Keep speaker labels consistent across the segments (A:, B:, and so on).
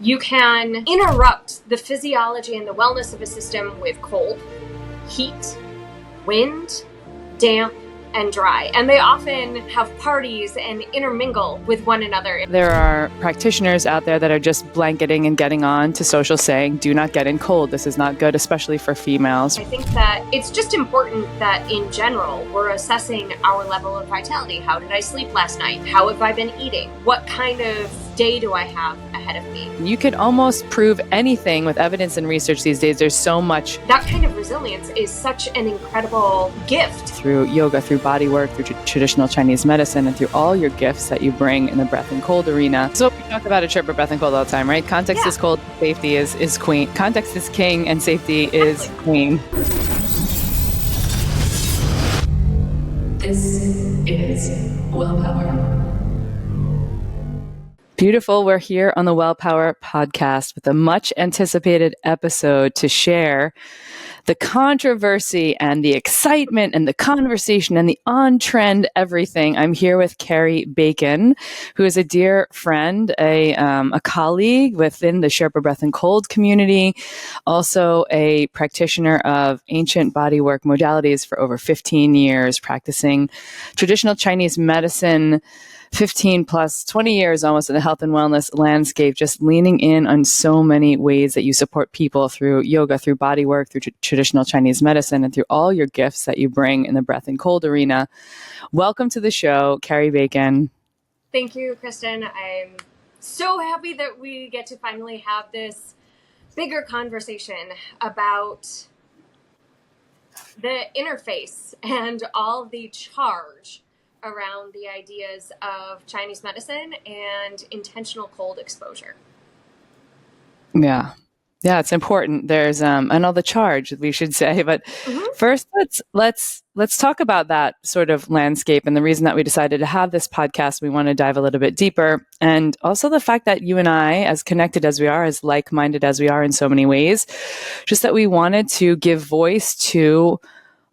A: You can interrupt the physiology and the wellness of a system with cold, heat, wind, damp, and dry. And they often have parties and intermingle with one another.
B: There are practitioners out there that are just blanketing and getting on to social saying, do not get in cold. This is not good, especially for females.
A: I think that it's just important that in general, we're assessing our level of vitality. How did I sleep last night? How have I been eating? What kind of day do I have ahead of me?
B: You can almost prove anything with evidence and research these days. There's so much.
A: That kind of resilience is such an incredible gift.
B: Through yoga, through bodywork, through traditional Chinese medicine, and through all your gifts that you bring in the breath and cold arena. So we talk about a chirp of breath and cold all the time, right? Context is cold, safety is queen. Context is king and safety is queen.
C: This is Willpower.
B: Beautiful. We're here on the Wellpower podcast with a much anticipated episode to share the controversy and the excitement and the conversation and the on-trend everything. I'm here with Carrie Bacon, who is a dear friend, a colleague within the Sherpa Breath and Cold community, also a practitioner of ancient bodywork modalities for over 15 years, practicing traditional Chinese medicine 15 plus 20 years almost in the health and wellness landscape, just leaning in on so many ways that you support people through yoga, through body work, through traditional Chinese medicine, and through all your gifts that you bring in the breath and cold arena. Welcome to the show, Carrie Bacon.
A: Thank you, Kristin. I'm so happy that we get to finally have this bigger conversation about the interface and all the charge around the ideas of Chinese medicine and intentional cold exposure.
B: Yeah, it's important. There's and all the charge, we should say, but first let's talk about that sort of landscape and the reason that we decided to have this podcast. We want to dive a little bit deeper, and also the fact that you and I, as connected as we are, as like-minded as we are in so many ways, just that we wanted to give voice to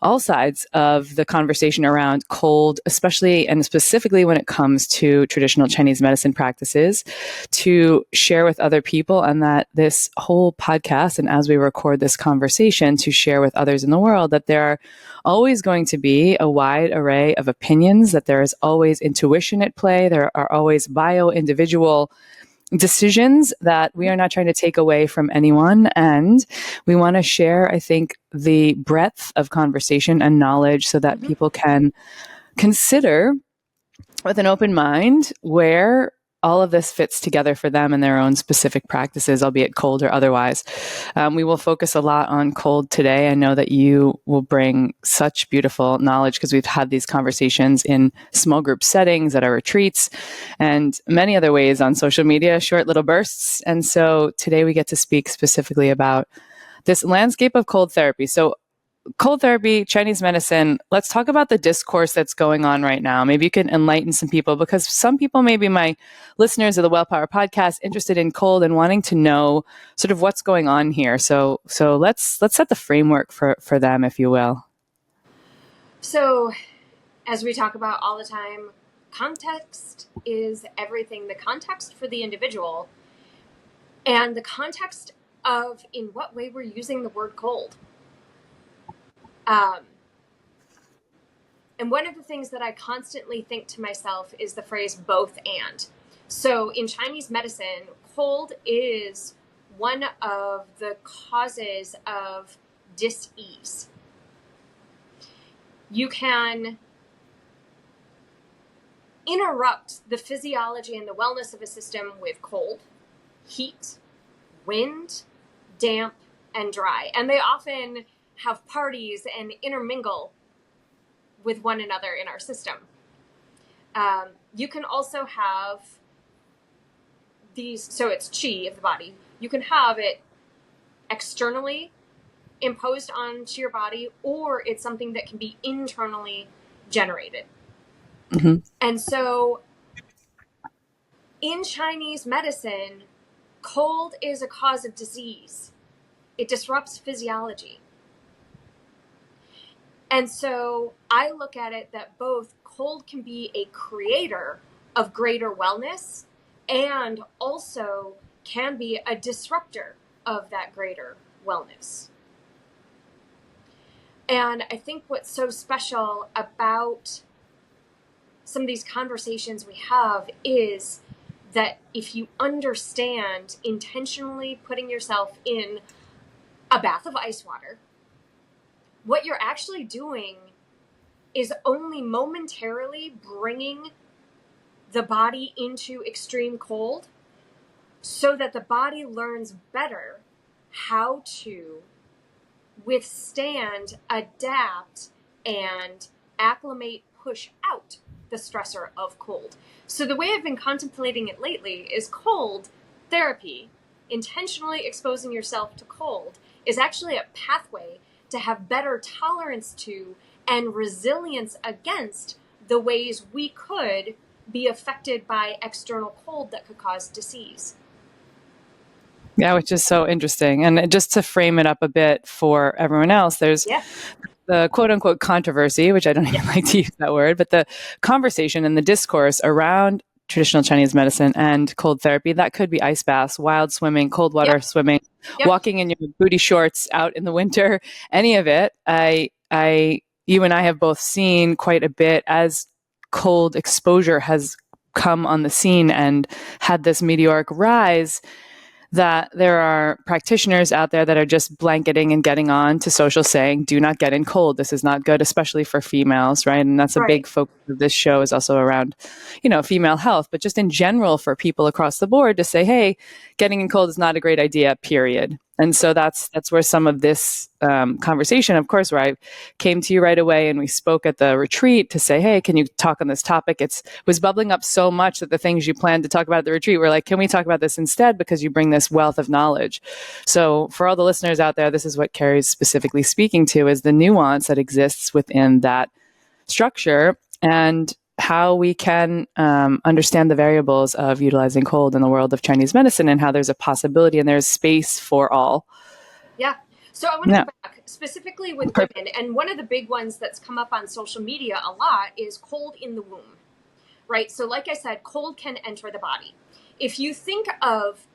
B: all sides of the conversation around cold, especially and specifically when it comes to traditional Chinese medicine practices, to share with other people, and that this whole podcast, and as we record this conversation, to share with others in the world that there are always going to be a wide array of opinions, that there is always intuition at play, there are always bio-individual decisions that we are not trying to take away from anyone. And we want to share, I think, the breadth of conversation and knowledge so that people can consider with an open mind where all of this fits together for them in their own specific practices, albeit cold or otherwise. We will focus a lot on cold today. I know that you will bring such beautiful knowledge because we've had these conversations in small group settings, at our retreats, and many other ways on social media, short little bursts. And so today we get to speak specifically about this landscape of cold therapy. So cold therapy, Chinese medicine, let's talk about the discourse that's going on right now. Maybe you can enlighten some people, because some people, maybe my listeners of the Wellpower podcast, interested in cold and wanting to know sort of what's going on here. So let's set the framework for them, if you will.
A: So as we talk about all the time, context is everything. The context for the individual and the context of in what way we're using the word cold. And one of the things that I constantly think to myself is the phrase both and. So in Chinese medicine, cold is one of the causes of dis-ease. You can interrupt the physiology and the wellness of a system with cold, heat, wind, damp, and dry. And they often have parties and intermingle with one another in our system. You can also have these, so it's qi of the body. You can have it externally imposed onto your body, or it's something that can be internally generated. And so in Chinese medicine, cold is a cause of disease. It disrupts physiology. And so I look at it that both cold can be a creator of greater wellness and also can be a disruptor of that greater wellness. And I think what's so special about some of these conversations we have is that if you understand intentionally putting yourself in a bath of ice water, what you're actually doing is only momentarily bringing the body into extreme cold so that the body learns better how to withstand, adapt, and acclimate, push out the stressor of cold. So the way I've been contemplating it lately is cold therapy, intentionally exposing yourself to cold, is actually a pathway to have better tolerance to and resilience against the ways we could be affected by external cold that could cause disease.
B: Yeah, which is so interesting. And just to frame it up a bit for everyone else, there's the quote unquote controversy, which I don't even like to use that word, but the conversation and the discourse around traditional Chinese medicine and cold therapy. That could be ice baths, wild swimming, cold water swimming, walking in your booty shorts out in the winter, any of it. You and I have both seen quite a bit as cold exposure has come on the scene and had this meteoric rise, that there are practitioners out there that are just blanketing and getting on to social saying, do not get in cold. This is not good, especially for females, right? And that's a big focus of this show, is also around, female health, but just in general for people across the board to say, hey, getting in cold is not a great idea, period. And so that's where some of this conversation, of course, where I came to you right away and we spoke at the retreat to say, hey, can you talk on this topic? It was bubbling up so much that the things you planned to talk about at the retreat were like, can we talk about this instead? Because you bring this wealth of knowledge. So for all the listeners out there, this is what Carrie's specifically speaking to, is the nuance that exists within that structure and how we can understand the variables of utilizing cold in the world of Chinese medicine, and how there's a possibility and there's space for all.
A: Yeah. So I want to go back specifically with women. And one of the big ones that's come up on social media a lot is cold in the womb, right? So like I said, cold can enter the body. If you think of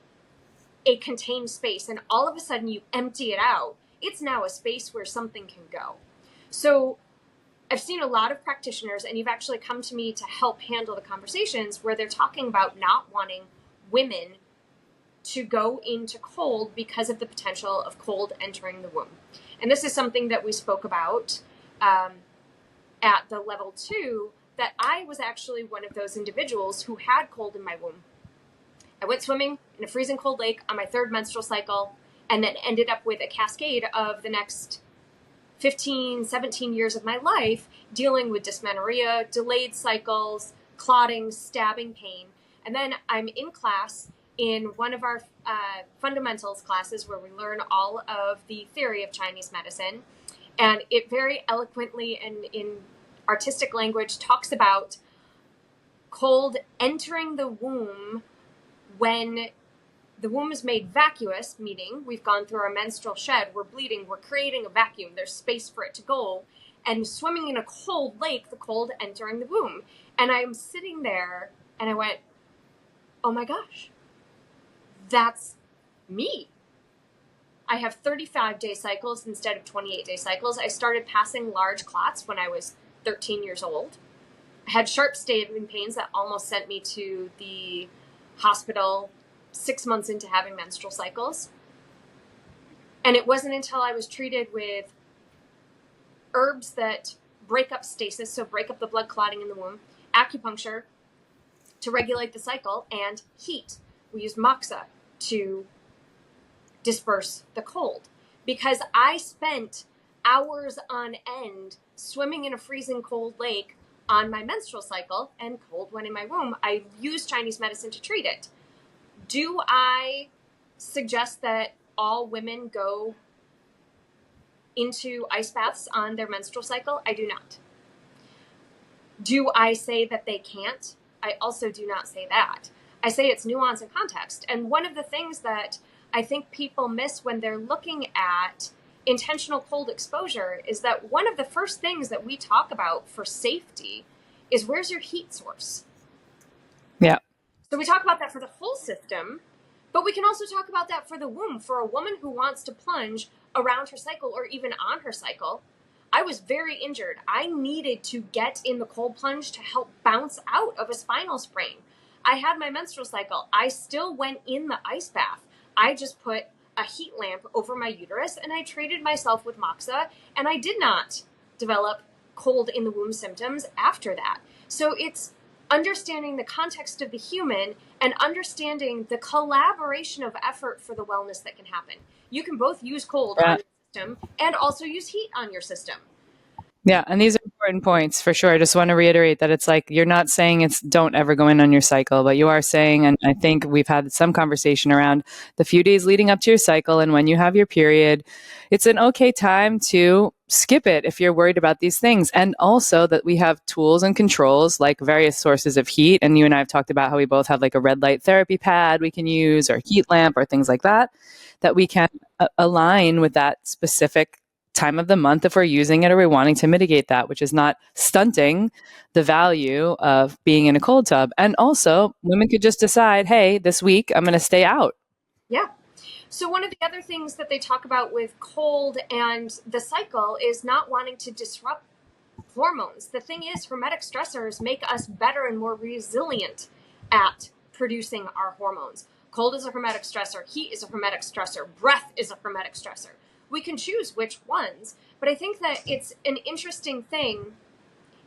A: a contained space and all of a sudden you empty it out, it's now a space where something can go. So I've seen a lot of practitioners, and you've actually come to me to help handle the conversations where they're talking about not wanting women to go into cold because of the potential of cold entering the womb. And this is something that we spoke about at the level 2, that I was actually one of those individuals who had cold in my womb. I went swimming in a freezing cold lake on my 3rd menstrual cycle, and then ended up with a cascade of the next 15, 17 years of my life dealing with dysmenorrhea, delayed cycles, clotting, stabbing pain. And then I'm in class in one of our fundamentals classes where we learn all of the theory of Chinese medicine. And it very eloquently and in artistic language talks about cold entering the womb when the womb is made vacuous, meaning we've gone through our menstrual shed, we're bleeding, we're creating a vacuum, there's space for it to go, and swimming in a cold lake, the cold entering the womb. And I'm sitting there and I went, oh my gosh, that's me. I have 35-day cycles instead of 28-day cycles. I started passing large clots when I was 13 years old. I had sharp stabbing pains that almost sent me to the hospital 6 months into having menstrual cycles. And it wasn't until I was treated with herbs that break up stasis, so break up the blood clotting in the womb, acupuncture to regulate the cycle, and heat. We used moxa to disperse the cold. Because I spent hours on end swimming in a freezing cold lake on my menstrual cycle and cold when in my womb, I used Chinese medicine to treat it. Do I suggest that all women go into ice baths on their menstrual cycle? I do not. Do I say that they can't? I also do not say that. I say it's nuance and context. And one of the things that I think people miss when they're looking at intentional cold exposure is that one of the first things that we talk about for safety is, where's your heat source?
B: Yeah.
A: So we talk about that for the whole system, But we can also talk about that for the womb. For a woman who wants to plunge around her cycle or even on her cycle, I was very injured. I needed to get in the cold plunge to help bounce out of a spinal sprain. I had my menstrual cycle. I still went in the ice bath. I just put a heat lamp over my uterus and I treated myself with moxa, and I did not develop cold in the womb symptoms after that. So it's understanding the context of the human and understanding the collaboration of effort for the wellness that can happen. You can both use cold on your system and also use heat on your system.
B: Yeah, and these are important points for sure. I just want to reiterate that it's like you're not saying it's don't ever go in on your cycle, but you are saying, and I think we've had some conversation around the few days leading up to your cycle and when you have your period, it's an okay time to skip it if you're worried about these things. And also that we have tools and controls like various sources of heat. And you and I have talked about how we both have like a red light therapy pad we can use or heat lamp or things like that, that we can align with that specific time of the month if we're using it or we're wanting to mitigate that, which is not stunting the value of being in a cold tub. And also women could just decide, hey, this week I'm going to stay out.
A: Yeah. So one of the other things that they talk about with cold and the cycle is not wanting to disrupt hormones. The thing is, hormetic stressors make us better and more resilient at producing our hormones. Cold is a hormetic stressor. Heat is a hormetic stressor. Breath is a hormetic stressor. We can choose which ones, but I think that it's an interesting thing,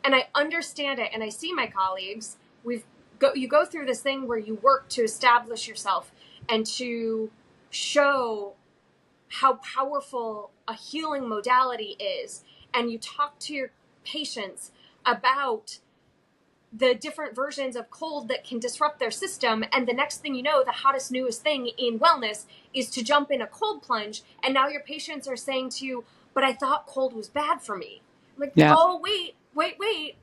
A: and I understand it, and I see my colleagues, you go through this thing where you work to establish yourself and to show how powerful a healing modality is, and you talk to your patients about the different versions of cold that can disrupt their system. And the next thing you know, the hottest, newest thing in wellness is to jump in a cold plunge. And now your patients are saying to you, but I thought cold was bad for me. I'm like, oh, wait.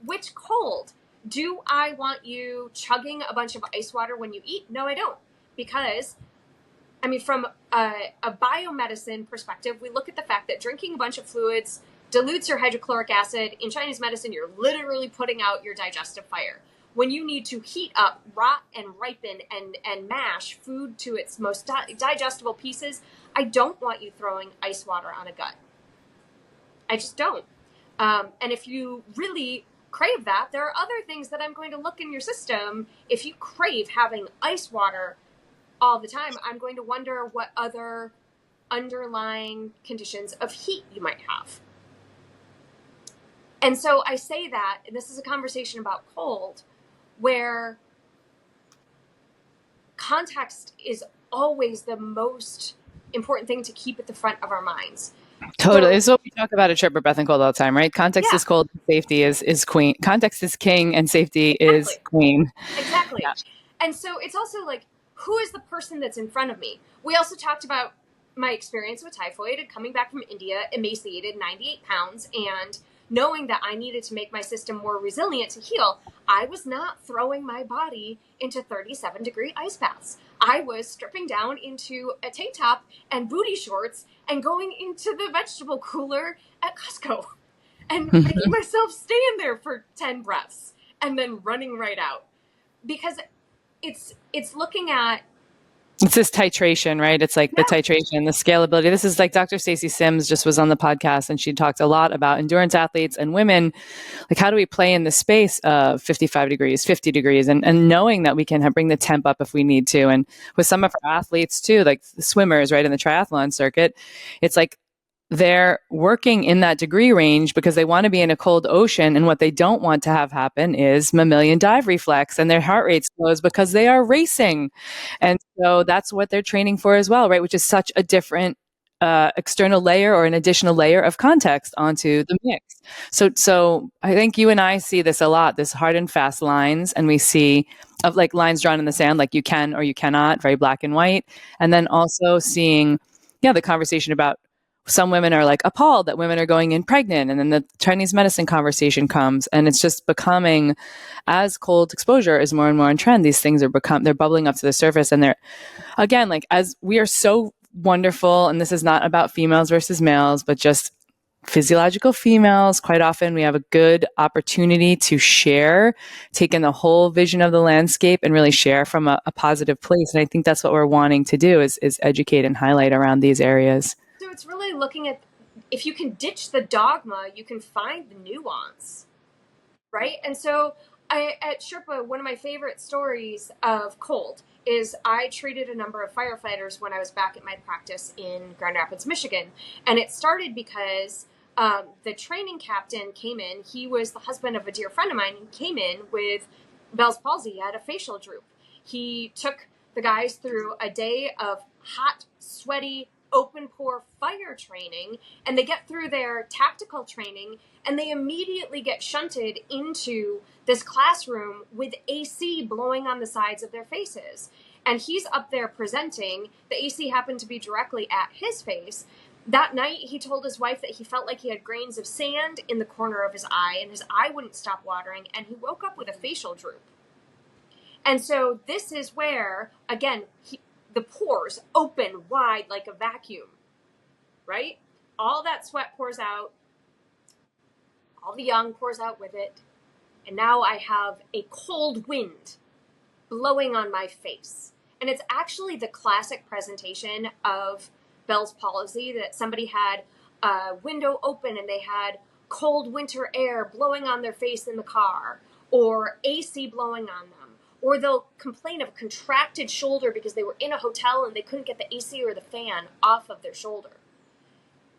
A: Which cold? Do I want you chugging a bunch of ice water when you eat? No, I don't. Because, I mean, from a biomedicine perspective, we look at the fact that drinking a bunch of fluids dilutes your hydrochloric acid. In Chinese medicine, you're literally putting out your digestive fire. When you need to heat up, rot, and ripen and mash food to its most digestible pieces, I don't want you throwing ice water on a gut. I just don't. And if you really crave that, there are other things that I'm going to look in your system. If you crave having ice water all the time, I'm going to wonder what other underlying conditions of heat you might have. And so I say that, and this is a conversation about cold, where context is always the most important thing to keep at the front of our minds.
B: Totally. It's what we talk about at Trip Breath and Cold all the time, right? Context is cold, safety is queen. Context is king and safety is queen.
A: Exactly. Yeah. And so it's also like, who is the person that's in front of me? We also talked about my experience with typhoid and coming back from India, emaciated, 98 pounds, and knowing that I needed to make my system more resilient to heal. I was not throwing my body into 37-degree ice baths. I was stripping down into a tank top and booty shorts and going into the vegetable cooler at Costco and making myself stand there for 10 breaths and then running right out. Because it's looking at,
B: it's this titration, right? It's like the titration, the scalability. This is like Dr. Stacey Sims just was on the podcast and she talked a lot about endurance athletes and women. Like, how do we play in the space of 55 degrees, 50 degrees, and knowing that we can bring the temp up if we need to. And with some of our athletes too, like the swimmers, right, in the triathlon circuit, it's like they're working in that degree range because they want to be in a cold ocean. And what they don't want to have happen is mammalian dive reflex and their heart rate slows because they are racing. And so that's what they're training for as well, right? Which is such a different external layer or an additional layer of context onto the mix. So I think you and I see this a lot, this hard and fast lines, and we see of like lines drawn in the sand, like you can or you cannot, very black and white. And then also seeing, the conversation about some women are like appalled that women are going in pregnant. And then the Chinese medicine conversation comes and it's just becoming, as cold exposure is more and more in trend, these things they're bubbling up to the surface. And they're, again, like as we are so wonderful, and this is not about females versus males, but just physiological females, quite often we have a good opportunity to share, take in the whole vision of the landscape and really share from a positive place. And I think that's what we're wanting to do is educate and highlight around these areas.
A: So it's really looking at, if you can ditch the dogma, you can find the nuance, right? And so at Sherpa, one of my favorite stories of cold is I treated a number of firefighters when I was back at my practice in Grand Rapids, Michigan. And it started because the training captain came in. He was the husband of a dear friend of mine. He came in with Bell's palsy. He had a facial droop. He took the guys through a day of hot, sweaty, open pore fire training, and they get through their tactical training, and they immediately get shunted into this classroom with AC blowing on the sides of their faces. And he's up there presenting. The AC happened to be directly at his face. That night, he told his wife that he felt like he had grains of sand in the corner of his eye, and his eye wouldn't stop watering, and he woke up with a facial droop. And so this is where, again, the pores open wide like a vacuum, right? All that sweat pours out. All the yang pours out with it. And now I have a cold wind blowing on my face. And it's actually the classic presentation of Bell's palsy, that somebody had a window open and they had cold winter air blowing on their face in the car, or AC blowing on them. Or they'll complain of a contracted shoulder because they were in a hotel and they couldn't get the AC or the fan off of their shoulder,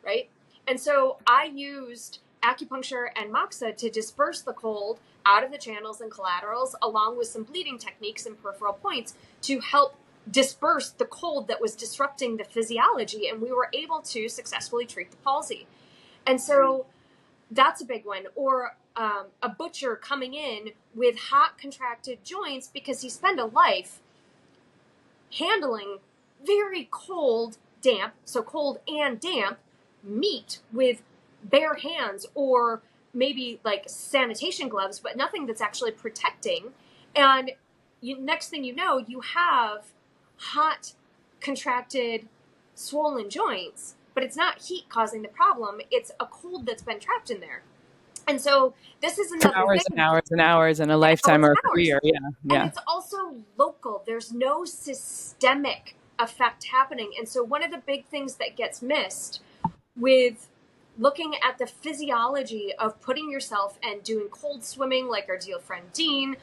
A: right? And so I used acupuncture and moxa to disperse the cold out of the channels and collaterals, along with some bleeding techniques and peripheral points to help disperse the cold that was disrupting the physiology. And we were able to successfully treat the palsy. And so that's a big one. Or a butcher coming in with hot contracted joints because he spent a life handling very cold, damp, so cold and damp meat with bare hands, or maybe like sanitation gloves, but nothing that's actually protecting. And next thing you know, you have hot, contracted, swollen joints, but it's not heat causing the problem. It's a cold that's been trapped in there. And so this is another
B: hours
A: thing.
B: And hours and hours in a lifetime or a career. Yeah.
A: And it's also local. There's no systemic effect happening. And so one of the big things that gets missed with looking at the physiology of putting yourself and doing cold swimming like our dear friend Dean,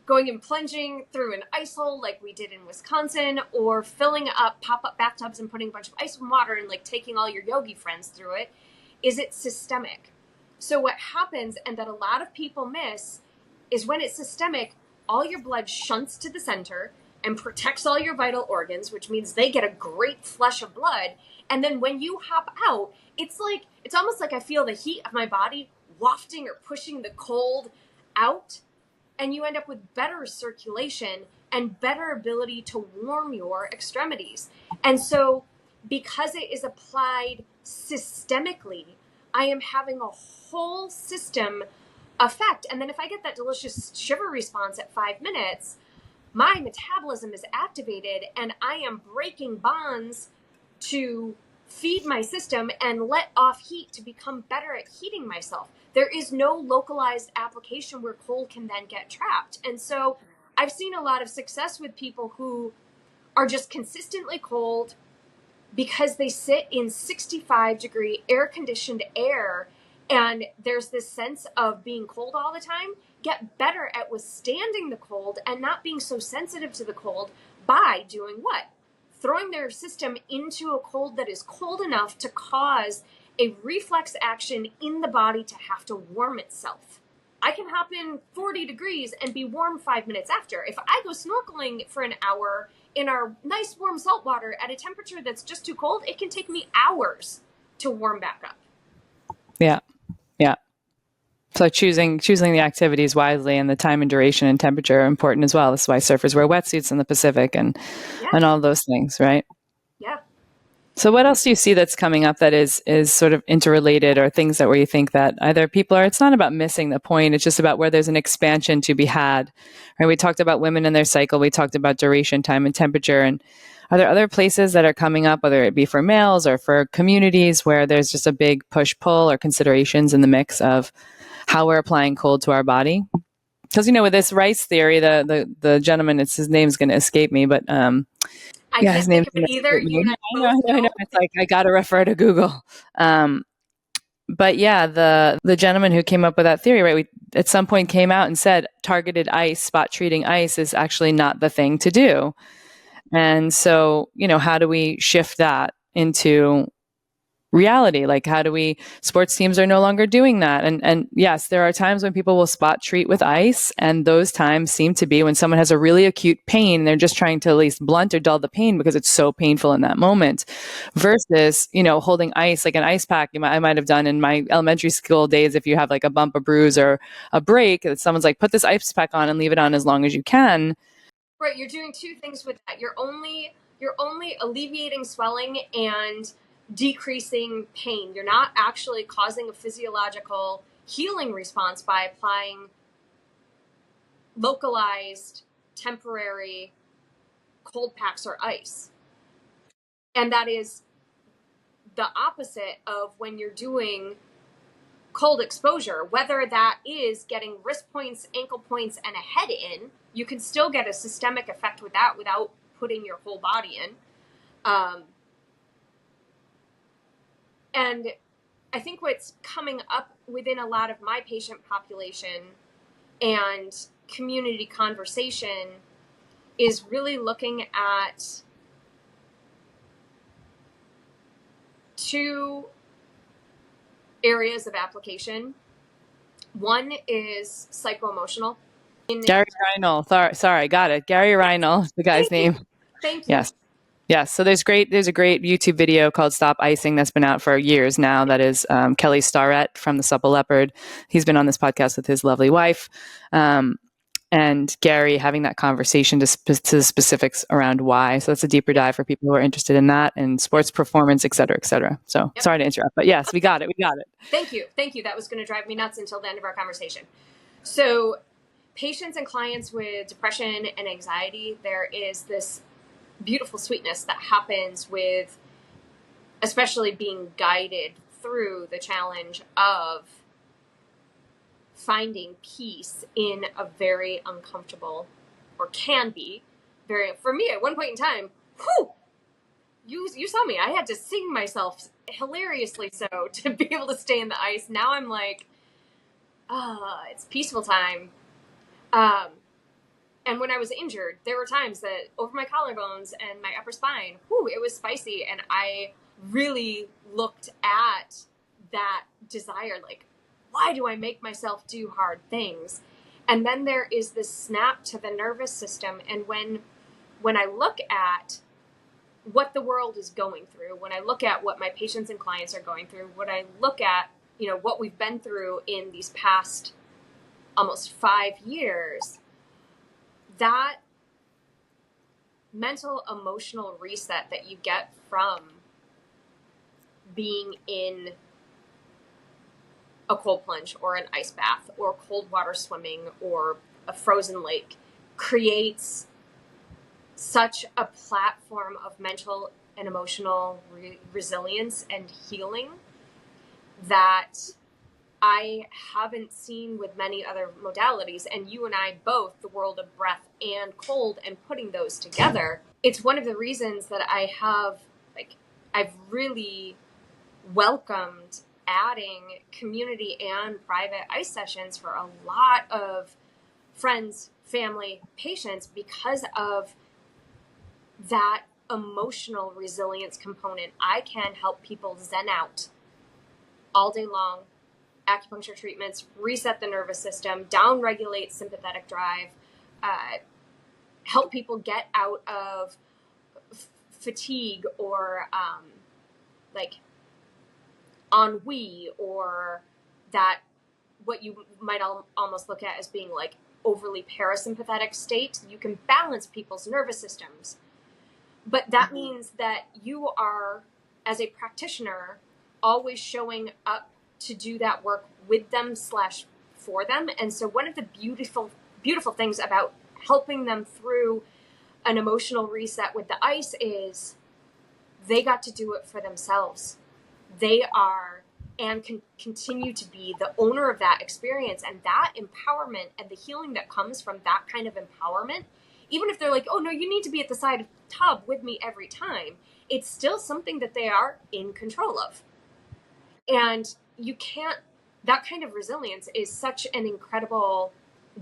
A: going and plunging through an ice hole like we did in Wisconsin, or filling up pop-up bathtubs and putting a bunch of ice and water and like taking all your yogi friends through it, is it's systemic. So what happens, and that a lot of people miss, is when it's systemic, all your blood shunts to the center and protects all your vital organs, which means they get a great flush of blood. And then when you hop out, it's almost like I feel the heat of my body wafting or pushing the cold out, and you end up with better circulation and better ability to warm your extremities. And so because it is applied systemically, I am having a whole system effect. And then if I get that delicious shiver response at 5 minutes, my metabolism is activated and I am breaking bonds to feed my system and let off heat to become better at heating myself. There is no localized application where cold can then get trapped. And so I've seen a lot of success with people who are just consistently cold because they sit in 65-degree air-conditioned air, and there's this sense of being cold all the time. Get better at withstanding the cold and not being so sensitive to the cold by doing what? Throwing their system into a cold that is cold enough to cause a reflex action in the body to have to warm itself. I can hop in 40 degrees and be warm 5 minutes after. If I go snorkeling for an hour in our nice warm salt water at a temperature that's just too cold, it can take me hours to warm back up.
B: Yeah. Yeah. So choosing the activities wisely, and the time and duration and temperature are important as well. That's why surfers wear wetsuits in the Pacific and all those things, right?
A: Yeah.
B: So what else do you see that's coming up that is sort of interrelated, or things that where you think that either people are, it's not about missing the point, it's just about where there's an expansion to be had, right? We talked about women and their cycle. We talked about duration, time, and temperature. And Are there other places that are coming up, whether it be for males or for communities, where there's just a big push-pull or considerations in the mix of how we're applying cold to our body? Because, with this rice theory, the gentleman, his name's going to escape me, but
A: I
B: yeah,
A: can't
B: his
A: think
B: name's
A: of
B: going
A: it
B: to
A: either.
B: escape
A: You
B: me.
A: and I
B: I
A: both
B: know.
A: know.
B: It's like I got to refer to Google. But yeah, the gentleman who came up with that theory, right? We at some point came out and said targeted ice, spot treating ice, is actually not the thing to do. And so, how do we shift that into reality? Like, how do we, sports teams are no longer doing that. And yes, there are times when people will spot treat with ice. And those times seem to be when someone has a really acute pain, and they're just trying to at least blunt or dull the pain because it's so painful in that moment, versus, holding ice, like an ice pack. I might have done in my elementary school days. If you have like a bump, a bruise, or a break, that someone's like, put this ice pack on and leave it on as long as you can.
A: Right, you're doing two things with that. You're only alleviating swelling and decreasing pain. You're not actually causing a physiological healing response by applying localized, temporary cold packs or ice. And that is the opposite of when you're doing cold exposure, whether that is getting wrist points, ankle points, and a head in. You can still get a systemic effect with that without putting your whole body in. And I think what's coming up within a lot of my patient population and community conversation is really looking at two areas of application. One is psycho-emotional.
B: Gary Reinl. Sorry, got it. Gary Reinl, the guy's name.
A: Thank you.
B: Yes. So there's a great YouTube video called Stop Icing that's been out for years now. That is Kelly Starrett from the Supple Leopard. He's been on this podcast with his lovely wife. And Gary having that conversation to the specifics around why. So that's a deeper dive for people who are interested in that and sports performance, et cetera, et cetera. So Sorry to interrupt, but yes, we got it.
A: Thank you. That was going to drive me nuts until the end of our conversation. So patients and clients with depression and anxiety, there is this beautiful sweetness that happens with especially being guided through the challenge of finding peace in a very uncomfortable, or can be very, for me at one point in time, you saw me, I had to sing myself hilariously so to be able to stay in the ice. Now I'm like, it's peaceful time. And when I was injured, there were times that over my collarbones and my upper spine, it was spicy. And I really looked at that desire, like, why do I make myself do hard things? And then there is this snap to the nervous system. And when I look at what the world is going through, when I look at what my patients and clients are going through, when I look at, what we've been through in these past almost 5 years, that mental emotional reset that you get from being in a cold plunge or an ice bath or cold water swimming or a frozen lake creates such a platform of mental and emotional resilience and healing that I haven't seen with many other modalities. And you and I both, the world of breath and cold, and putting those together, it's one of the reasons that I've really welcomed adding community and private ice sessions for a lot of friends, family, patients, because of that emotional resilience component. I can help people zen out all day long, acupuncture treatments, reset the nervous system, downregulate sympathetic drive, help people get out of fatigue or ennui, or that what you might almost look at as being like overly parasympathetic state. You can balance people's nervous systems. But that means that you are, as a practitioner, always showing up to do that work with them / for them. And so one of the beautiful things about helping them through an emotional reset with the ice is they got to do it for themselves. They are and can continue to be the owner of that experience, and that empowerment and the healing that comes from that kind of empowerment, even if they're like, oh no, you need to be at the side of the tub with me every time, it's still something that they are in control of. And you can't, that kind of resilience is such an incredible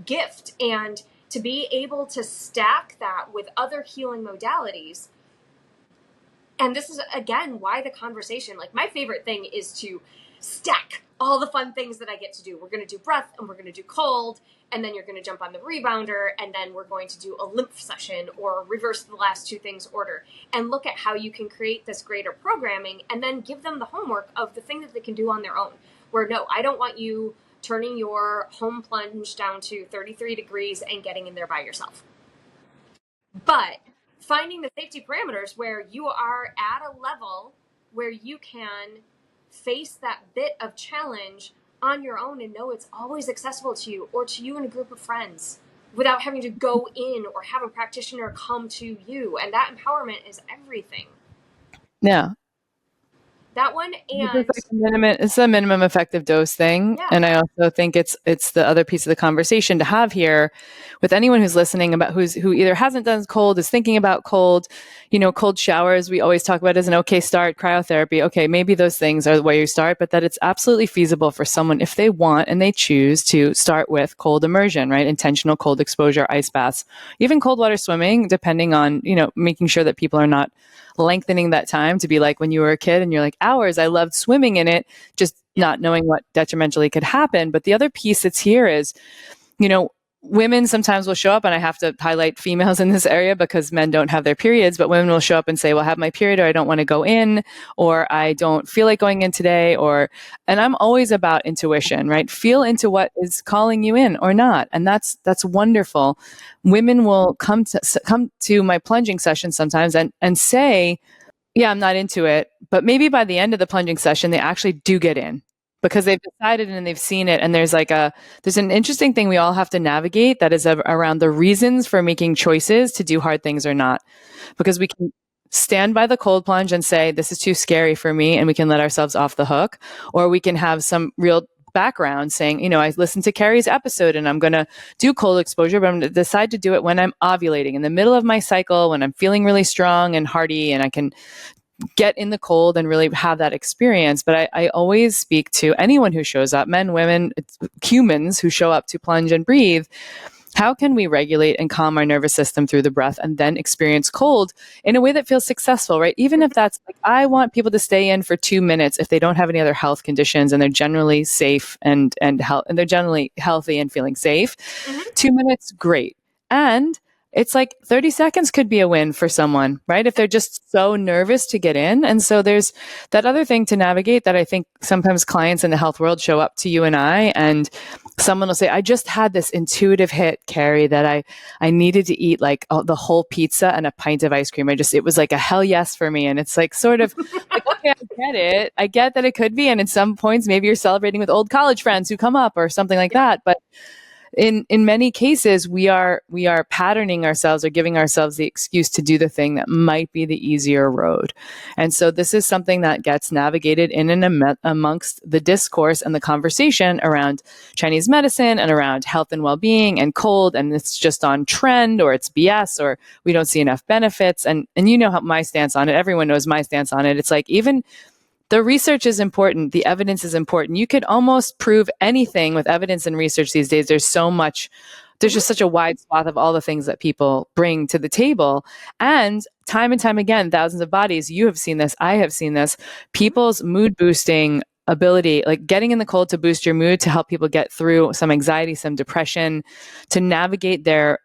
A: gift. And to be able to stack that with other healing modalities. And this is, again, why the conversation, like my favorite thing is to stack all the fun things that I get to do. We're going to do breath, and we're going to do cold, and then you're going to jump on the rebounder, and then we're going to do a lymph session or reverse the last two things order, and look at how you can create this greater programming, and then give them the homework of the thing that they can do on their own. Where, no, I don't want you turning your home plunge down to 33 degrees and getting in there by yourself. But finding the safety parameters where you are at a level where you can face that bit of challenge on your own and know it's always accessible to you or to you and a group of friends without having to go in or have a practitioner come to you. And that empowerment is everything.
B: Yeah.
A: That one, and
B: it's a minimum effective dose thing.
A: Yeah.
B: And I also think it's the other piece of the conversation to have here with anyone who's listening about who either hasn't done cold, is thinking about cold, cold showers. We always talk about as an okay start, cryotherapy. Okay, maybe those things are the way you start, but that it's absolutely feasible for someone if they want and they choose to start with cold immersion, right? Intentional cold exposure, ice baths, even cold water swimming, depending on, making sure that people are not lengthening that time to be like when you were a kid and you're like, hours, I loved swimming in it, just not knowing what detrimentally could happen. But the other piece that's here is, women sometimes will show up, and I have to highlight females in this area because men don't have their periods, but women will show up and say, well, I have my period, or I don't want to go in, or I don't feel like going in today, and I'm always about intuition, right? Feel into what is calling you in or not. And that's wonderful. Women will come to my plunging session sometimes and say, yeah, I'm not into it. But maybe by the end of the plunging session, they actually do get in because they've decided and they've seen it. And there's an interesting thing we all have to navigate that is around the reasons for making choices to do hard things or not. Because we can stand by the cold plunge and say, this is too scary for me, and we can let ourselves off the hook. Or we can have some real background saying, I listened to Carrie's episode and I'm going to do cold exposure, but I'm going to decide to do it when I'm ovulating in the middle of my cycle, when I'm feeling really strong and hearty and I can get in the cold and really have that experience. But I always speak to anyone who shows up, men, women, humans who show up to plunge and breathe. How can we regulate and calm our nervous system through the breath and then experience cold in a way that feels successful, right? Even if that's like, I want people to stay in for 2 minutes if they don't have any other health conditions and they're generally safe and they're generally healthy and feeling safe. Mm-hmm. 2 minutes, great. And it's like 30 seconds could be a win for someone, right? If they're just so nervous to get in. And so there's that other thing to navigate that I think sometimes clients in the health world show up to you and I, and someone will say, I just had this intuitive hit, Carrie, that I needed to eat like the whole pizza and a pint of ice cream. It was like a hell yes for me. And it's like sort of like, okay, I get it. I get that it could be. And at some points, maybe you're celebrating with old college friends who come up or something like that. But in many cases, we are patterning ourselves or giving ourselves the excuse to do the thing that might be the easier road. And so this is something that gets navigated in and amongst the discourse and the conversation around Chinese medicine and around health and well-being and cold. And it's just on trend, or it's BS, or we don't see enough benefits. And you know how my stance on it. Everyone knows my stance on it. It's like, even the research is important. The evidence is important. You could almost prove anything with evidence and research these days. There's just such a wide swath of all the things that people bring to the table. And time again, thousands of bodies, you have seen this, I have seen this, people's mood boosting ability, like getting in the cold to boost your mood, to help people get through some anxiety, some depression, to navigate their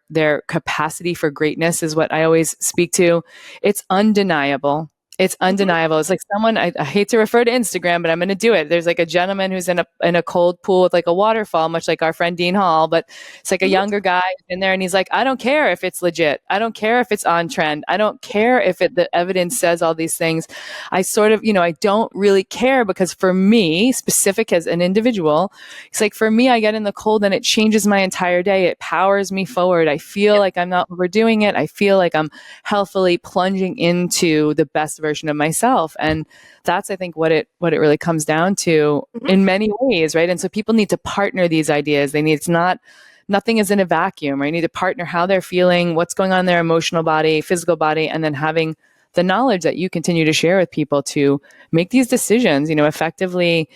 B: capacity for greatness is what I always speak to. It's undeniable. It's undeniable. It's like someone, I hate to refer to Instagram, but I'm going to do it. There's like a gentleman who's in a cold pool with like a waterfall, much like our friend Dean Hall, but it's like a younger guy in there, and he's like, I don't care if it's legit. I don't care if it's on trend. I don't care if the evidence says all these things. I sort of, I don't really care, because for me, specific as an individual, it's like, for me, I get in the cold and it changes my entire day. It powers me forward. I feel like I'm not overdoing it. I feel like I'm healthfully plunging into the best version of myself. And that's, I think, what it really comes down to in many ways, right? And so people need to partner these ideas. Nothing is in a vacuum, right? You need to partner how they're feeling, what's going on in their emotional body, physical body, and then having the knowledge that you continue to share with people to make these decisions, effectively.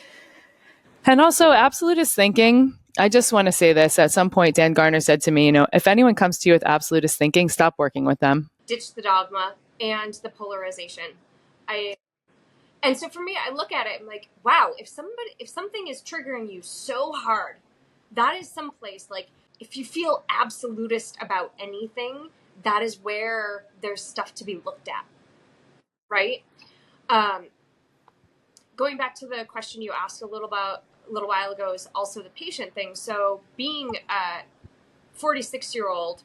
B: And also absolutist thinking. I just want to say this. At some point, Dan Garner said to me, if anyone comes to you with absolutist thinking, stop working with them.
A: Ditch the dogma and the polarization. And so for me, I look at it, I'm like, wow, if something is triggering you so hard, that is someplace, like, if you feel absolutist about anything, that is where there's stuff to be looked at, right? Going back to the question you asked a little while ago is also the patient thing. So being a 46-year-old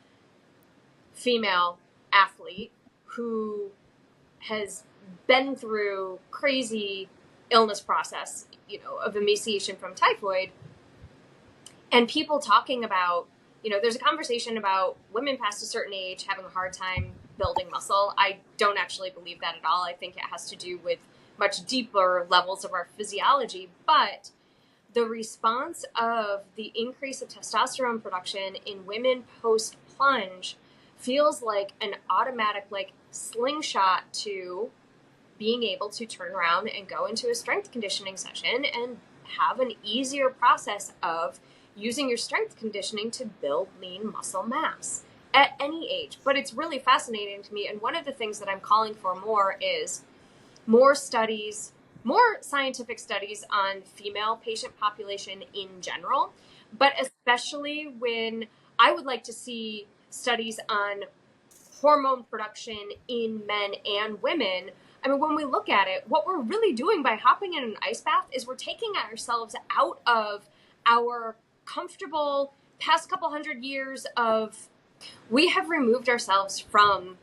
A: female athlete who has been through crazy illness process, of emaciation from typhoid, and people talking about, there's a conversation about women past a certain age having a hard time building muscle. I don't actually believe that at all. I think it has to do with much deeper levels of our physiology, but the response of the increase of testosterone production in women post-plunge feels like an automatic, like, slingshot to being able to turn around and go into a strength conditioning session and have an easier process of using your strength conditioning to build lean muscle mass at any age. But it's really fascinating to me. And one of the things that I'm calling for more is more studies, more scientific studies on female patient population in general, but especially when I would like to see studies on hormone production in men and women. I mean, when we look at it, what we're really doing by hopping in an ice bath is we're taking ourselves out of our comfortable past couple hundred years we have removed ourselves from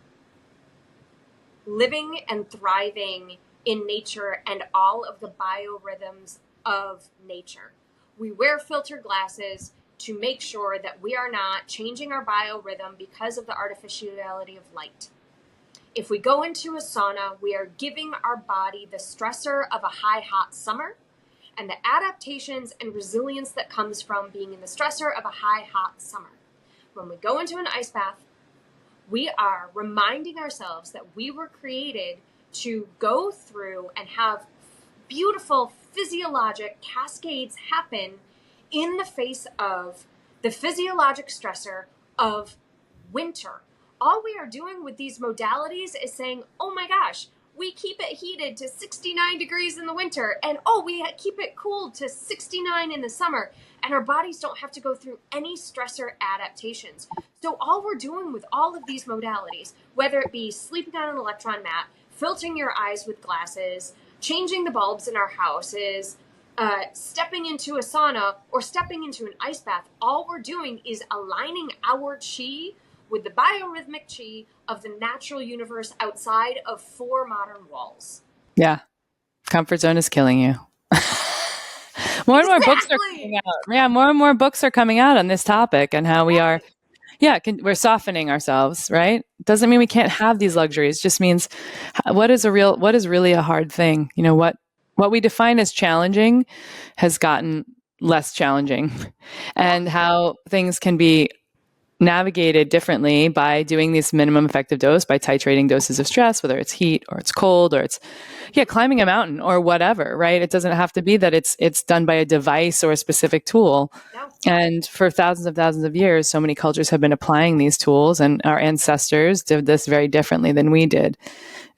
A: living and thriving in nature and all of the biorhythms of nature. We wear filter glasses to make sure that we are not changing our biorhythm because of the artificiality of light. If we go into a sauna, we are giving our body the stressor of a high, hot summer and the adaptations and resilience that comes from being in the stressor of a high, hot summer. When we go into an ice bath, we are reminding ourselves that we were created to go through and have beautiful physiologic cascades happen in the face of the physiologic stressor of winter. All we are doing with these modalities is saying, oh my gosh, we keep it heated to 69 degrees in the winter, and we keep it cooled to 69 in the summer, and our bodies don't have to go through any stressor adaptations. So all we're doing with all of these modalities, whether it be sleeping on an electron mat, filtering your eyes with glasses, changing the bulbs in our houses, stepping into a sauna, or stepping into an ice bath, all we're doing is aligning our chi with the biorhythmic chi of the natural universe outside of four modern walls.
B: Yeah. Comfort zone is killing you. More and more books are coming out. Yeah, more and more books are coming out on this topic and how we are, we're softening ourselves, right? Doesn't mean we can't have these luxuries. Just means what is really a hard thing? What we define as challenging has gotten less challenging, and how things can be navigated differently by doing this minimum effective dose, by titrating doses of stress, whether it's heat or it's cold or it's climbing a mountain or whatever, right? It doesn't have to be that it's done by a device or a specific tool.
A: No.
B: And for thousands of years, so many cultures have been applying these tools, and our ancestors did this very differently than we did.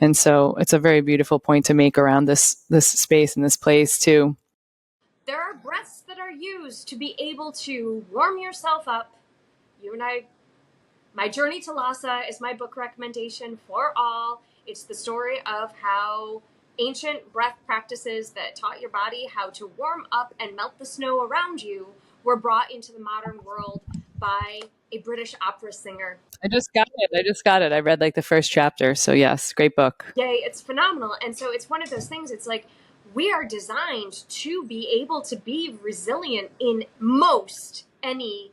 B: And so it's a very beautiful point to make around this space and this place too.
A: There are breaths that are used to be able to warm yourself up. You and I, My Journey to Lhasa is my book recommendation for all. It's the story of how ancient breath practices that taught your body how to warm up and melt the snow around you were brought into the modern world by a British opera singer.
B: I just got it. I read like the first chapter. So yes, great book.
A: Yay, it's phenomenal. And so it's one of those things, it's like we are designed to be able to be resilient in most any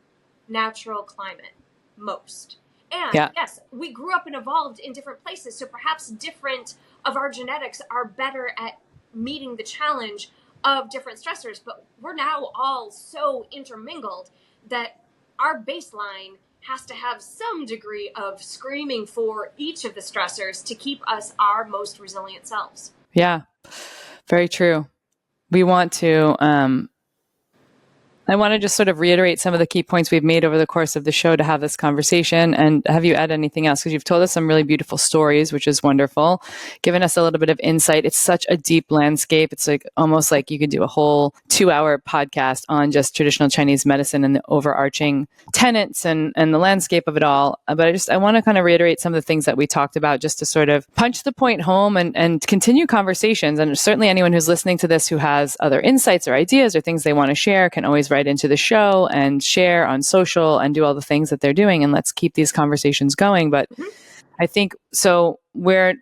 A: natural climate. Most. And yes, we grew up and evolved in different places. So perhaps different of our genetics are better at meeting the challenge of different stressors. But we're now all so intermingled that our baseline has to have some degree of screaming for each of the stressors to keep us our most resilient selves.
B: Yeah, very true. We want to, I want to just sort of reiterate some of the key points we've made over the course of the show to have this conversation, and have you add anything else? Because you've told us some really beautiful stories, which is wonderful, given us a little bit of insight. It's such a deep landscape. It's like almost like you could do a whole 2-hour podcast on just traditional Chinese medicine and the overarching tenets and the landscape of it all. But I want to kind of reiterate some of the things that we talked about just to sort of punch the point home and continue conversations. And certainly anyone who's listening to this who has other insights or ideas or things they want to share can always write into the show and share on social and do all the things that they're doing, and let's keep these conversations going. But I think so where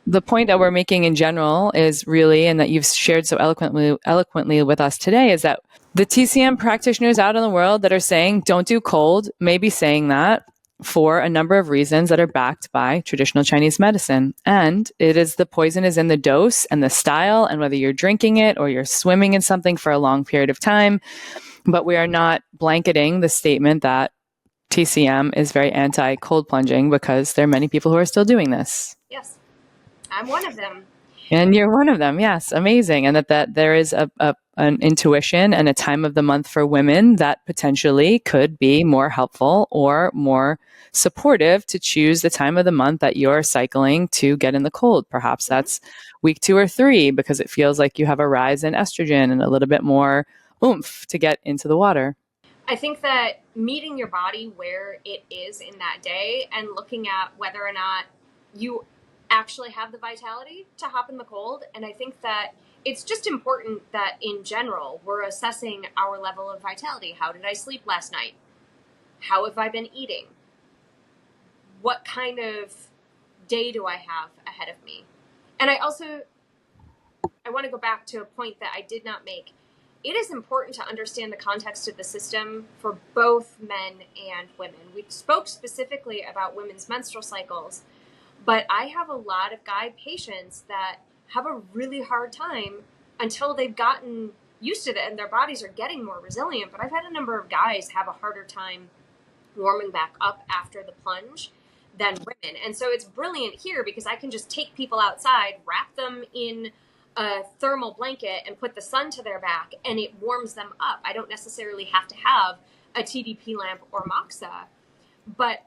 B: the point that we're making in general is really, and that you've shared so eloquently with us today, is that the TCM practitioners out in the world that are saying don't do cold may be saying that for a number of reasons that are backed by traditional Chinese medicine. And it is the poison is in the dose and the style, and whether you're drinking it or you're swimming in something for a long period of time. But we are not blanketing the statement that TCM is very anti-cold plunging, because there are many people who are still doing this.
A: Yes, I'm one of them.
B: And you're one of them. Yes, amazing. And that there is an intuition and a time of the month for women that potentially could be more helpful or more supportive to choose the time of the month that you're cycling to get in the cold. Perhaps that's week 2 or 3, because it feels like you have a rise in estrogen and a little bit more oomph to get into the water.
A: I think that meeting your body where it is in that day and looking at whether or not you actually have the vitality to hop in the cold. And I think that it's just important that in general, we're assessing our level of vitality. How did I sleep last night? How have I been eating? What kind of day do I have ahead of me? And I want to go back to a point that I did not make. It is important to understand the context of the system for both men and women. We spoke specifically about women's menstrual cycles, but I have a lot of guy patients that have a really hard time until they've gotten used to it and their bodies are getting more resilient. But I've had a number of guys have a harder time warming back up after the plunge than women. And so it's brilliant here because I can just take people outside, wrap them in a thermal blanket and put the sun to their back, and it warms them up. I don't necessarily have to have a TDP lamp or Moxa, but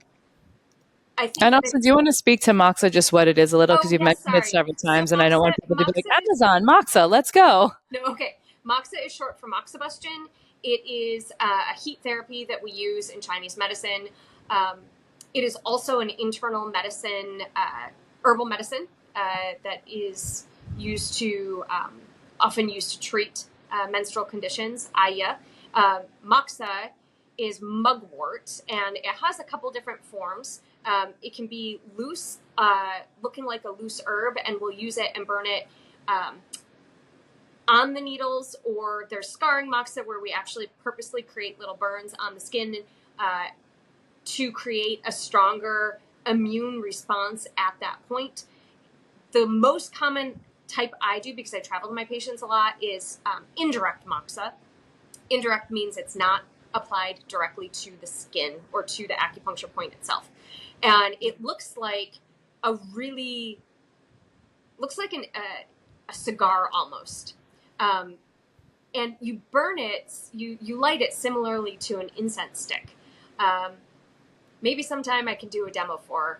A: I think. And
B: also, do you want to speak to Moxa, just what it is a little? Because you've mentioned it several times, so and I don't want people to be like, Amazon, Moxa, let's go.
A: No, okay. Moxa is short for moxibustion. It is a heat therapy that we use in Chinese medicine. It is also an internal medicine, herbal medicine that is often used to treat menstrual conditions, Aya. Moxa is mugwort, and it has a couple different forms. It can be loose, looking like a loose herb, and we'll use it and burn it on the needles, or there's scarring moxa where we actually purposely create little burns on the skin to create a stronger immune response at that point. The most common type I do, because I travel to my patients a lot, is indirect moxa. Indirect means it's not applied directly to the skin or to the acupuncture point itself. And it looks like a cigar almost. And you burn it, you light it similarly to an incense stick. Maybe sometime I can do a demo for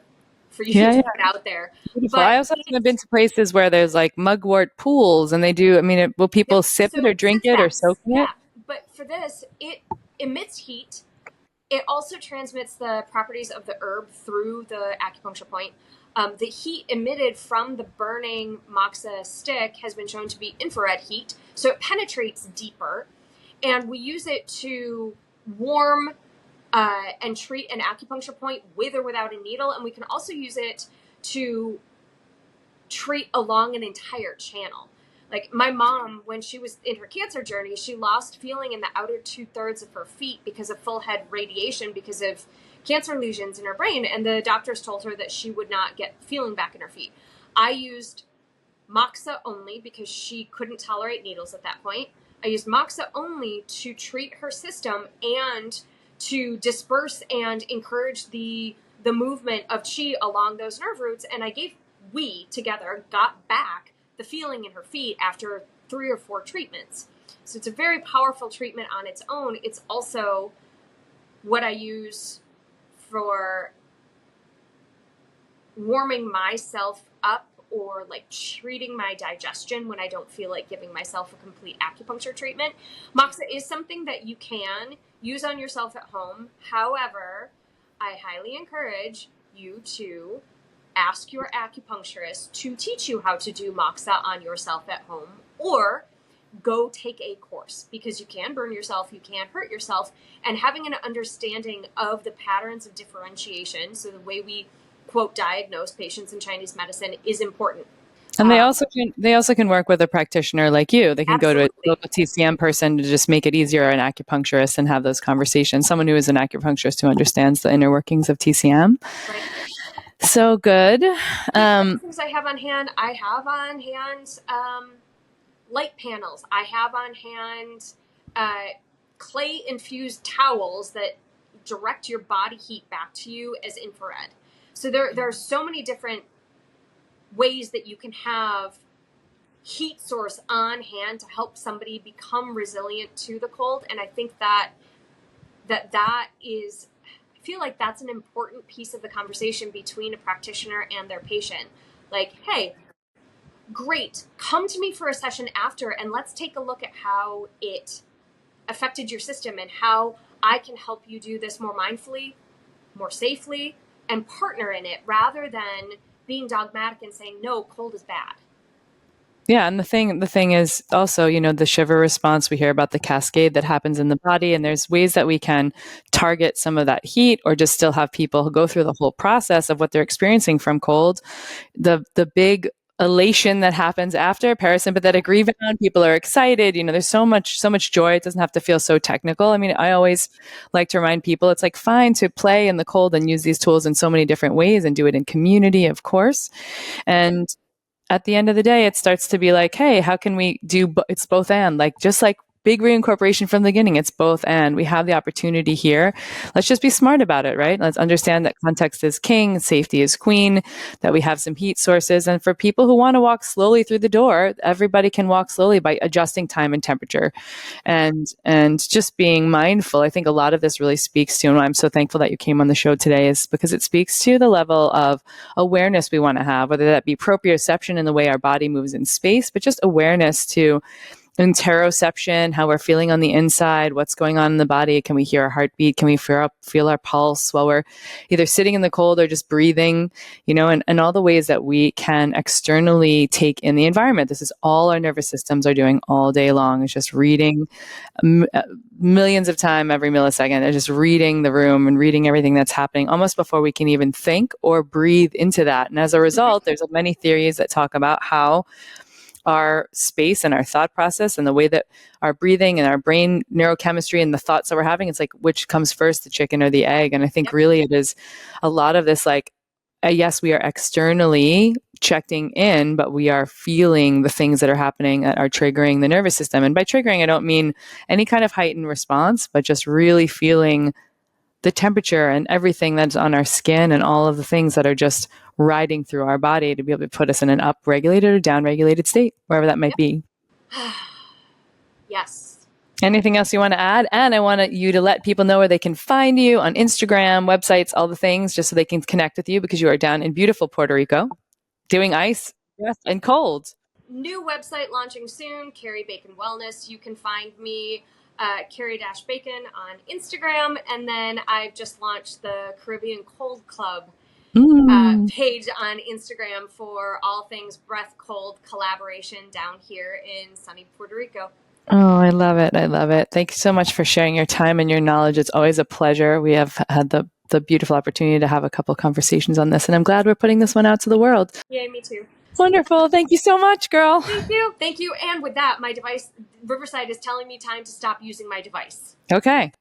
A: you to put it out there.
B: But I also haven't been to places where there's like mugwort pools, and they do. I mean, will people sip it or drink it or soak it?
A: Yeah, but for this, it emits heat. It also transmits the properties of the herb through the acupuncture point. The heat emitted from the burning moxa stick has been shown to be infrared heat, so it penetrates deeper, and we use it to warm and treat an acupuncture point with or without a needle, and we can also use it to treat along an entire channel. Like my mom, when she was in her cancer journey, she lost feeling in the outer 2/3 of her feet because of full head radiation because of cancer lesions in her brain. And the doctors told her that she would not get feeling back in her feet. I used moxa only because she couldn't tolerate needles at that point. I used moxa only to treat her system and to disperse and encourage the movement of chi along those nerve roots. And we together got back the feeling in her feet after 3 or 4 treatments. So it's a very powerful treatment on its own. It's also what I use for warming myself up or like treating my digestion when I don't feel like giving myself a complete acupuncture treatment. Moxa is something that you can use on yourself at home. However, I highly encourage you to ask your acupuncturist to teach you how to do moxa on yourself at home, or go take a course, because you can burn yourself, you can hurt yourself, and having an understanding of the patterns of differentiation, so the way we quote diagnose patients in Chinese medicine, is important.
B: And they also can work with a practitioner like you. They can
A: Absolutely.
B: go to a local TCM person to just make it easier, an acupuncturist, and have those conversations. Someone who is an acupuncturist who understands the inner workings of TCM.
A: Right.
B: So good.
A: Things I have on hand. Light panels. I have on hand clay infused towels that direct your body heat back to you as infrared. So there are so many different ways that you can have heat source on hand to help somebody become resilient to the cold. And I think that is, I feel like that's an important piece of the conversation between a practitioner and their patient. Like, hey, great, come to me for a session after and let's take a look at how it affected your system and how I can help you do this more mindfully, more safely, and partner in it, rather than being dogmatic and saying, no, cold is bad.
B: Yeah, and the thing is also, the shiver response, we hear about the cascade that happens in the body, and there's ways that we can target some of that heat, or just still have people go through the whole process of what they're experiencing from cold. The big elation that happens after, parasympathetic rebound, people are excited, there's so much joy. It doesn't have to feel so technical. I mean, I always like to remind people it's like fine to play in the cold and use these tools in so many different ways and do it in community, of course. And at the end of the day, it starts to be like, hey, how can we do it's both and, like, just like big reincorporation from the beginning, it's both and. We have the opportunity here. Let's just be smart about it, right? Let's understand that context is king, safety is queen, that we have some heat sources. And for people who want to walk slowly through the door, everybody can walk slowly by adjusting time and temperature and just being mindful. I think a lot of this really speaks to, and I'm so thankful that you came on the show today, is because it speaks to the level of awareness we want to have, whether that be proprioception in the way our body moves in space, but just awareness to interoception, how we're feeling on the inside, what's going on in the body. Can we hear our heartbeat? Can we feel our pulse while we're either sitting in the cold or just breathing, and all the ways that we can externally take in the environment. This is all our nervous systems are doing all day long. It's just reading millions of times every millisecond. They're just reading the room and reading everything that's happening almost before we can even think or breathe into that. And as a result, there's many theories that talk about how our space and our thought process and the way that our breathing and our brain neurochemistry and the thoughts that we're having, it's like, which comes first, the chicken or the egg? And I think really it is a lot of this, like, yes, we are externally checking in, but we are feeling the things that are happening that are triggering the nervous system. And by triggering, I don't mean any kind of heightened response, but just really feeling the temperature and everything that's on our skin and all of the things that are just riding through our body to be able to put us in an up-regulated or down-regulated state, wherever that might be.
A: Yes.
B: Anything else you want to add? And I want you to let people know where they can find you on Instagram, websites, all the things, just so they can connect with you, because you are down in beautiful Puerto Rico doing ice and cold.
A: New website launching soon, Carrie Bacon Wellness. You can find me Carrie-Bacon on Instagram, and then I've just launched the Caribbean Cold Club page on Instagram for all things breath cold collaboration down here in sunny Puerto Rico.
B: Oh, I love it. I love it. Thank you so much for sharing your time and your knowledge. It's always a pleasure. We have had the beautiful opportunity to have a couple conversations on this, and I'm glad we're putting this one out to the world.
A: Yeah, me too.
B: Wonderful. Thank you so much, girl.
A: Thank you. Thank you. And with that, my device, Riverside, is telling me time to stop using my device.
B: Okay.